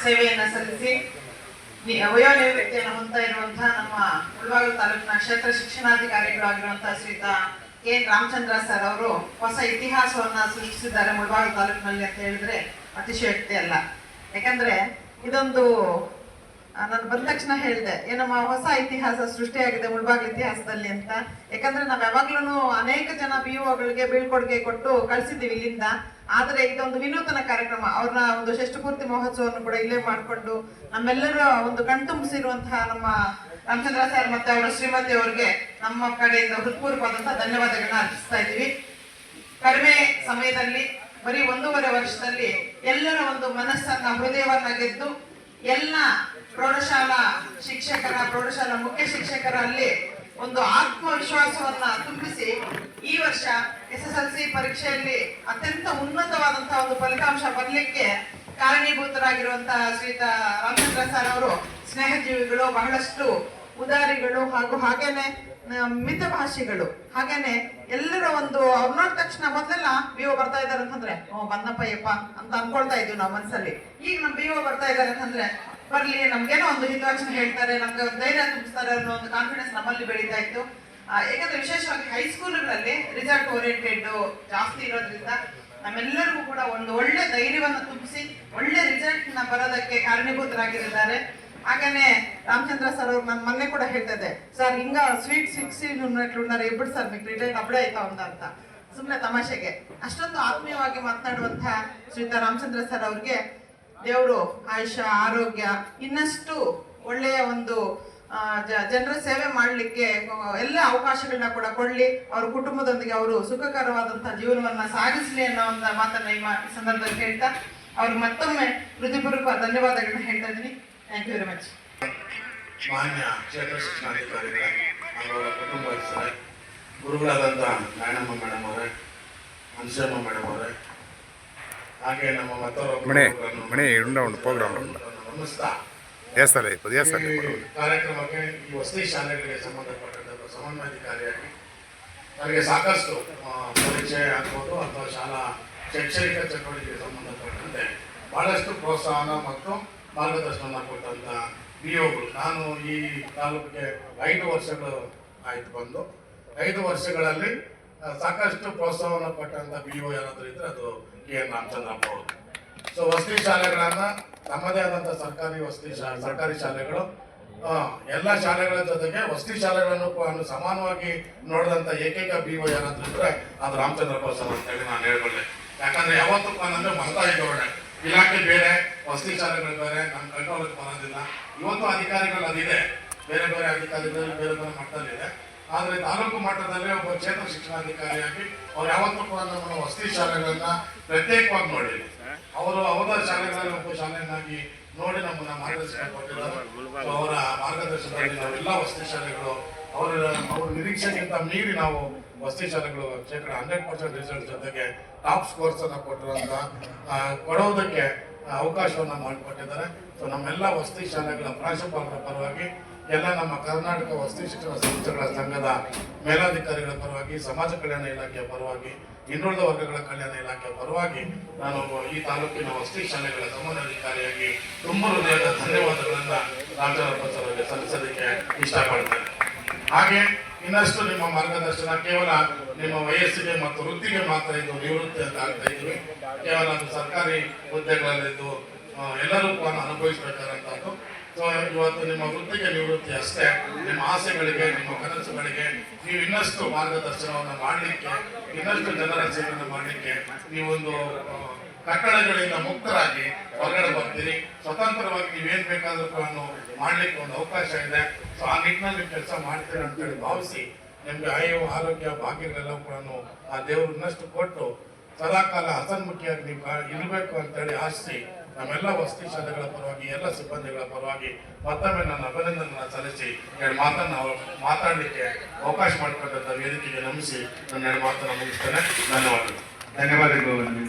ಸೇವೆಯನ್ನು ಸಲ್ಲಿಸಿ ವಯೋನಿವೃತ್ತಿಯನ್ನು ಹೊಂದ್ತಾ ಇರುವಂತಹ ನಮ್ಮ ಮುಳಬಾಗಿಲು ತಾಲೂಕಿನ ಕ್ಷೇತ್ರ ಶಿಕ್ಷಣಾಧಿಕಾರಿಗಳಾಗಿರುವಂತಹ ಶ್ರೀಯುತ ಕೆ.ಎನ್. ರಾಮಚಂದ್ರ ಸರ್ ಅವರು ಹೊಸ ಇತಿಹಾಸವನ್ನ ಸೃಷ್ಟಿಸಿದ್ದಾರೆ ಮುಳಬಾಗಿಲು ತಾಲೂಕಿನಲ್ಲಿ ಅಂತ ಹೇಳಿದ್ರೆ ಅತಿಶಯೋಕ್ತಿ ಅಲ್ಲ. ಯಾಕಂದ್ರೆ ಇದೊಂದು ನಾನು ಬಂದ ತಕ್ಷಣ ಹೇಳಿದೆ ಏನಮ್ಮ ಹೊಸ ಇತಿಹಾಸ ಸೃಷ್ಟಿಯಾಗಿದೆ ಮುಳಬಾಗಿಲು ಇತಿಹಾಸದಲ್ಲಿ ಅಂತ. ಯಾಕಂದ್ರೆ ನಾವ್ ಯಾವಾಗ್ಲೂ ಅನೇಕ ಜನ BOಗಳಿಗೆ ಬೀಳ್ಕೊಡುಗೆ ಕೊಟ್ಟು ಕಳ್ಸಿದ್ದೀವಿ ಇಲ್ಲಿಂದ. ಆದ್ರೆ ಇದೊಂದು ವಿನೂತನ ಕಾರ್ಯಕ್ರಮ, ಅವ್ರನ್ನ ಒಂದು ಷಷ್ಠಪೂರ್ತಿ ಮಹೋತ್ಸವವನ್ನು ಕೂಡ ಇಲ್ಲೇ ಮಾಡಿಕೊಂಡು ನಮ್ಮೆಲ್ಲರೂ ಒಂದು ಕಣ್ತುಂಬಿಸಿರುವಂತಹ ನಮ್ಮ ರಾಮಚಂದ್ರ ಸರ್ ಮತ್ತೆ ಅವರ ಶ್ರೀಮತಿ ಅವರಿಗೆ ನಮ್ಮ ಕಡೆಯಿಂದ ಹೃತ್ಪೂರ್ವವಾದಂತಹ ಧನ್ಯವಾದಗಳನ್ನ ಅರ್ಪಿಸ್ತಾ ಇದ್ದೀವಿ. ಕಡಿಮೆ ಸಮಯದಲ್ಲಿ ಬರೀ 1.5 ವರ್ಷದಲ್ಲಿ ಎಲ್ಲರ ಒಂದು ಮನಸ್ಸನ್ನ ಹೃದಯವನ್ನ ಗೆದ್ದು ಎಲ್ಲ ಪ್ರೌಢಶಾಲಾ ಶಿಕ್ಷಕರ ಪ್ರೌಢಶಾಲಾ ಮುಖ್ಯ ಶಿಕ್ಷಕರಲ್ಲಿ ಒಂದು ಆತ್ಮವಿಶ್ವಾಸವನ್ನ ತುಂಬಿಸಿ ಈ ವರ್ಷ SSLC ಪರೀಕ್ಷೆಯಲ್ಲಿ ಅತ್ಯಂತ ಉನ್ನತವಾದಂತಹ ಒಂದು ಫಲಿತಾಂಶ ಬರಲಿಕ್ಕೆ ಕಾರಣೀಭೂತರಾಗಿರುವಂತಹ ಶ್ರೀಯುತ ರಾಮಚಂದ್ರ ಸರ್ ಅವರು ಸ್ನೇಹಜೀವಿಗಳು, ಬಹಳಷ್ಟು ಉದಾರಿಗಳು ಹಾಗೂ ಹಾಗೇನೆ ಮಿತಭಾಷಿಗಳು. ಹಾಗೇನೆ ಎಲ್ಲರ ಒಂದು ಅವ್ರು ನೋಡಿದ ತಕ್ಷಣ ಮೊದಲೆಲ್ಲ BO ಬರ್ತಾ ಇದಾರೆ ಅಂತಂದ್ರೆ ಬಂದಪ್ಪ ಯಪ್ಪ ಅಂತ ಅನ್ಕೊಳ್ತಾ ಇದ್ವಿ ನಾವು ಮನಸ್ಸಲ್ಲಿ. ಈಗ ನಮ್ BO ಬರ್ತಾ ಇದಾರೆ ಅಂತಂದ್ರೆ ಬರ್ಲಿ, ನಮ್ಗೇನೋ ಒಂದು ಹಿತವಚನ ಹೇಳ್ತಾರೆ, ನಮ್ಗೆ ಒಂದು ಧೈರ್ಯ ತುಂಬಿಸ್ತಾರೆ ಅನ್ನೋ ಒಂದು ಕಾನ್ಫಿಡೆನ್ಸ್ ನಮ್ಮಲ್ಲಿ ಬೆಳೀತಾ ಇತ್ತು. ಯಾಕಂದ್ರೆ ವಿಶೇಷವಾಗಿ ಹೈಸ್ಕೂಲ್ಗಳಲ್ಲಿ ರಿಸಲ್ಟ್ ಓರಿಯೆಂಟೆಡ್ ಜಾಸ್ತಿ ಇರೋದ್ರಿಂದ ನಮ್ಮೆಲ್ಲರಿಗೂ ಕೂಡ ಒಂದು ಒಳ್ಳೆ ಧೈರ್ಯವನ್ನು ತುಂಬಿಸಿ ಒಳ್ಳೆ ರಿಸಲ್ಟ್ ನ ಬರೋದಕ್ಕೆ ಕಾರಣೀಭೂತರಾಗಿದ್ದಾರೆ. ಹಾಗೇನೆ ರಾಮಚಂದ್ರ ಸರ್ ಅವ್ರು ನಾನು ಮೊನ್ನೆ ಕೂಡ ಹೇಳ್ತಾ ಇದ್ದೆ, ಸರ್ ಹಿಂಗ ಸ್ವೀಟ್ 16 ಎಬ್ಬಿಡ್ ಸರ್ మీకు ರಿಟೈರ್ಡ್ ಅಪ್ಡೇ ಆಯ್ತಾ ಅಂತ ಸುಮ್ಮನೆ ತಮಾಷೆಗೆ. ಅಷ್ಟೊಂದು ಆತ್ಮೀಯವಾಗಿ ಮಾತನಾಡುವಂತಹ ಶ್ರೀಯುತ ರಾಮಚಂದ್ರ ಸರ್ ಅವ್ರಿಗೆ ದೇವರು ಆಯುಷ್ಯ, ಆರೋಗ್ಯ, ಇನ್ನಷ್ಟು ಒಳ್ಳೆಯ ಒಂದು ಜನರ ಸೇವೆ ಮಾಡಲಿಕ್ಕೆ ಎಲ್ಲ ಅವಕಾಶಗಳನ್ನ ಕೂಡ ಕೊಡ್ಲಿ, ಅವ್ರ ಕುಟುಂಬದೊಂದಿಗೆ ಅವರು ಸುಖಕರವಾದಂತಹ ಜೀವನವನ್ನ ಸಾಗಿಸ್ಲಿ ಅನ್ನೋ ಒಂದು ಮಾತನ್ನ ಈ ಸಂದರ್ಭದಲ್ಲಿ ಹೇಳ್ತಾ ಅವ್ರಿಗೆ ಮತ್ತೊಮ್ಮೆ ಹೃದಯಪೂರ್ವಕ ಧನ್ಯವಾದಗಳನ್ನ ಹೇಳ್ತಾ ಇದ್ದೀನಿ. Thank you very much. ಮಾನ್ಯ ಕ್ಷೇತ್ರ ಶಿಕ್ಷಣಾಧಿಕಾರಿಗಳೇ, ಅವರ ಕುಟುಂಬ ಗುರುಗಳಾದಂಥ ನಾಯಣಮ್ಮ ಮೇಡಮ್ ಅವರೇ, ಹಂಸಮ್ಮ ಮೇಡಮ್ ಅವರೇ, ಹಾಗೆ ನಮ್ಮ ನಮಸ್ತಾ ಕಾರ್ಯಕ್ರಮಕ್ಕೆ ಈ ವಸತಿ ಶಾಲೆಗಳಿಗೆ ಸಂಬಂಧಪಟ್ಟಂಥ ಸಮನ್ವಯಾಧಿಕಾರಿಯಾಗಿ ನನಗೆ ಸಾಕಷ್ಟು ಪರೀಕ್ಷೆ ಆಗ್ಬೋದು ಅಥವಾ ಶಾಲಾ ಶೈಕ್ಷಣಿಕ ಚಟುವಟಿಕೆಗೆ ಸಂಬಂಧಪಟ್ಟಂತೆ ಬಹಳಷ್ಟು ಪ್ರೋತ್ಸಾಹನ ಮತ್ತು ಮಾರ್ಗದರ್ಶನ ಕೊಟ್ಟಂಥ BOಗಳು. ನಾನು ಈ ತಾಲೂಕಿಗೆ 5 ವರ್ಷಗಳು ಆಯ್ತು ಬಂದು. 5 ವರ್ಷಗಳಲ್ಲಿ ಸಾಕಷ್ಟು ಪ್ರೋತ್ಸಾಹವನ್ನು ಕೊಟ್ಟಂಥ BO ಯಾರಾದರೂ ಇದ್ರೆ ಅದು K.N. ರಾಮಚಂದ್ರಪ್ಪ ಅವರು. ಸೊ ವಸತಿ ಶಾಲೆಗಳನ್ನ ತಮ್ಮದೇ ಆದಂಥ ಸರ್ಕಾರಿ ಶಾಲೆಗಳು ಎಲ್ಲ ಶಾಲೆಗಳ ಜೊತೆಗೆ ವಸತಿ ಶಾಲೆಗಳನ್ನು ಸಮಾನವಾಗಿ ನೋಡಿದಂಥ ಏಕೈಕ BO ಯಾರಾದ್ರೂ ಇದ್ರೆ ಅದು ರಾಮಚಂದ್ರಪ್ಪ ಸರ್ ಅಂತ ಹೇಳಿ ನಾನು ಹೇಳ್ಕೊಳ್ಳೆ. ಯಾಕಂದ್ರೆ ಯಾವತ್ತೂ ನನ್ನಂದ್ರೆ ಮಮತಾ ಇದ್ದವಳೆ, ಇಲಾಖೆ ಬೇರೆ, ವಸತಿ ಶಾಲೆಗಳು ಬೇರೆ, ನಮ್ಮ ಕಂಟ್ರೋಲ್ಗೆ ಬರೋದಿಲ್ಲ. ಇವತ್ತು ಅಧಿಕಾರಿಗಳು ಅದಿದೆ, ಬೇರೆ ಬೇರೆ ಅಧಿಕಾರಿಗಳು ಬೇರೆ ಬೇರೆ ಮಟ್ಟದಲ್ಲಿದೆ. ಆದರೆ ತಾಲೂಕು ಮಟ್ಟದಲ್ಲಿ ಒಬ್ಬ ಕ್ಷೇತ್ರ ಶಿಕ್ಷಣಾಧಿಕಾರಿಯಾಗಿ ಅವ್ರು ಯಾವತ್ತೂ ಕೂಡ ನಮ್ಮ ವಸತಿ ಶಾಲೆಗಳನ್ನ ಪ್ರತ್ಯೇಕವಾಗಿ ನೋಡಿಲ್ಲ. ಅವರು ಅವರ ಶಾಲೆಗಳಲ್ಲಿ ಒಬ್ಬ ಶಾಲೆಯನ್ನಾಗಿ ನೋಡಿ ನಮ್ಮನ್ನ ಮಾರ್ಗದರ್ಶನ ಕೊಟ್ಟಿದ್ದಾರೆ. ಅವರ ಮಾರ್ಗದರ್ಶನದಲ್ಲಿ ನಾವೆಲ್ಲ ವಸತಿ ಶಾಲೆಗಳು ಅವ್ರ ನಿರೀಕ್ಷೆಗಿಂತ ಮೀರಿ ನಾವು ವಸತಿ ಶಾಲೆಗಳು 100% ರಿಸಲ್ಟ್ ಜೊತೆಗೆ ಟಾಪ್ ಸ್ಕೋರ್ಸ್ ಅನ್ನ ಕೊಡೋದಕ್ಕೆ ಅವಕಾಶವನ್ನ ಮಾಡಿಕೊಟ್ಟಿದ್ದಾರೆ. ಸೊ ನಮ್ಮೆಲ್ಲ ವಸತಿ ಶಾಲೆಗಳ ಪ್ರಾಂಶುಪಾಲರ ಪರವಾಗಿ, ಎಲ್ಲ ನಮ್ಮ ಕರ್ನಾಟಕ ವಸತಿ ಶಿಕ್ಷಣ ಸಂಸ್ಥೆಗಳ ಸಂಘದ ಮೇಲಾಧಿಕಾರಿಗಳ ಪರವಾಗಿ, ಸಮಾಜ ಕಲ್ಯಾಣ ಇಲಾಖೆಯ ಪರವಾಗಿ, ಇನ್ನುಳಿದ ವರ್ಗಗಳ ಕಲ್ಯಾಣ ಇಲಾಖೆಯ ಪರವಾಗಿ ನಾನು ಈ ತಾಲೂಕಿನ ವಸತಿ ಶಾಲೆಗಳ ಸಮನ್ವಯಾಧಿಕಾರಿಯಾಗಿ ತುಂಬ ಹೃದಯದ ಧನ್ಯವಾದಗಳನ್ನ ರಾಮಚಂದ್ರಪ್ಪ ಸರ್ ಅವರಿಗೆ ಸಲ್ಲಿಸೋದಕ್ಕೆ ಇಷ್ಟಪಡ್ತೇನೆ. ಹಾಗೆ ಇನ್ನಷ್ಟು ನಿಮ್ಮ ಮಾರ್ಗದರ್ಶನ ಕೇವಲ ನಿಮ್ಮ ವಯಸ್ಸಿಗೆ ಮತ್ತು ವೃತ್ತಿಗೆ ಮಾತ್ರ ಇದು ನಿವೃತ್ತಿ ಅಂತ ಆಗ್ತಾ ಇದ್ವಿ. ಕೇವಲ ಅದು ಸರ್ಕಾರಿ ಹುದ್ದೆಗಳಲ್ಲಿದ್ದು ಎಲ್ಲರೂ ಕೂಡ ಅನುಭವಿಸಬೇಕಾದಂಥದ್ದು. ಸೊ ಇವತ್ತು ನಿಮ್ಮ ವೃತ್ತಿಗೆ ನಿವೃತ್ತಿ ಅಷ್ಟೇ, ನಿಮ್ಮ ಆಸೆಗಳಿಗೆ, ನಿಮ್ಮ ಕನಸುಗಳಿಗೆ ನೀವು ಇನ್ನಷ್ಟು ಮಾರ್ಗದರ್ಶನವನ್ನು ಮಾಡಲಿಕ್ಕೆ, ಇನ್ನಷ್ಟು ಜನರ ಸೇವೆಯನ್ನು ಮಾಡಲಿಕ್ಕೆ ನೀವೊಂದು ಕಟ್ಟಡಗಳಿಂದ ಮುಕ್ತರಾಗಿ ಹೊರಗಡೆ ಬರ್ತೀರಿ. ಸ್ವತಂತ್ರವಾಗಿ ನೀವೇನ್ ಬೇಕಾದ್ರೂ ಕೂಡ ಮಾಡ್ಲಿಕ್ಕೆ ಒಂದು ಅವಕಾಶ ಇದೆ. ಸೊ ಆ ನಿಟ್ಟಿನಲ್ಲಿ ಕೆಲಸ ಮಾಡ್ತೀರಿ ಅಂತೇಳಿ ಭಾವಿಸಿ ನಿಮ್ಗೆ ಆರೋಗ್ಯ ಭಾಗ್ಯಗಳೆಲ್ಲ ಕೂಡ ಆ ದೇವರು ಇನ್ನಷ್ಟು ಕೊಟ್ಟು ಸದಾಕಾಲ ಹಸನ್ಮುಖಿಯಾಗಿ ನೀವು ಇರಬೇಕು ಅಂತೇಳಿ ಆಶಿಸಿ ನಮ್ಮೆಲ್ಲ ವಸತಿ ಶಾಲೆಗಳ ಪರವಾಗಿ, ಎಲ್ಲ ಸಿಬ್ಬಂದಿಗಳ ಪರವಾಗಿ ಮತ್ತೊಮ್ಮೆ ನನ್ನ ಅಭಿನಂದನೆ ಸಲ್ಲಿಸಿ ಮಾತಾಡಲಿಕ್ಕೆ ಅವಕಾಶ ಮಾಡಿಕೊಂಡಂತ ವೇದಿಕೆಗೆ ನಮಿಸಿ ನನ್ನ ಮಾತನ್ನು ಮುಗಿಸ್ತೇನೆ. ಧನ್ಯವಾದಗಳು.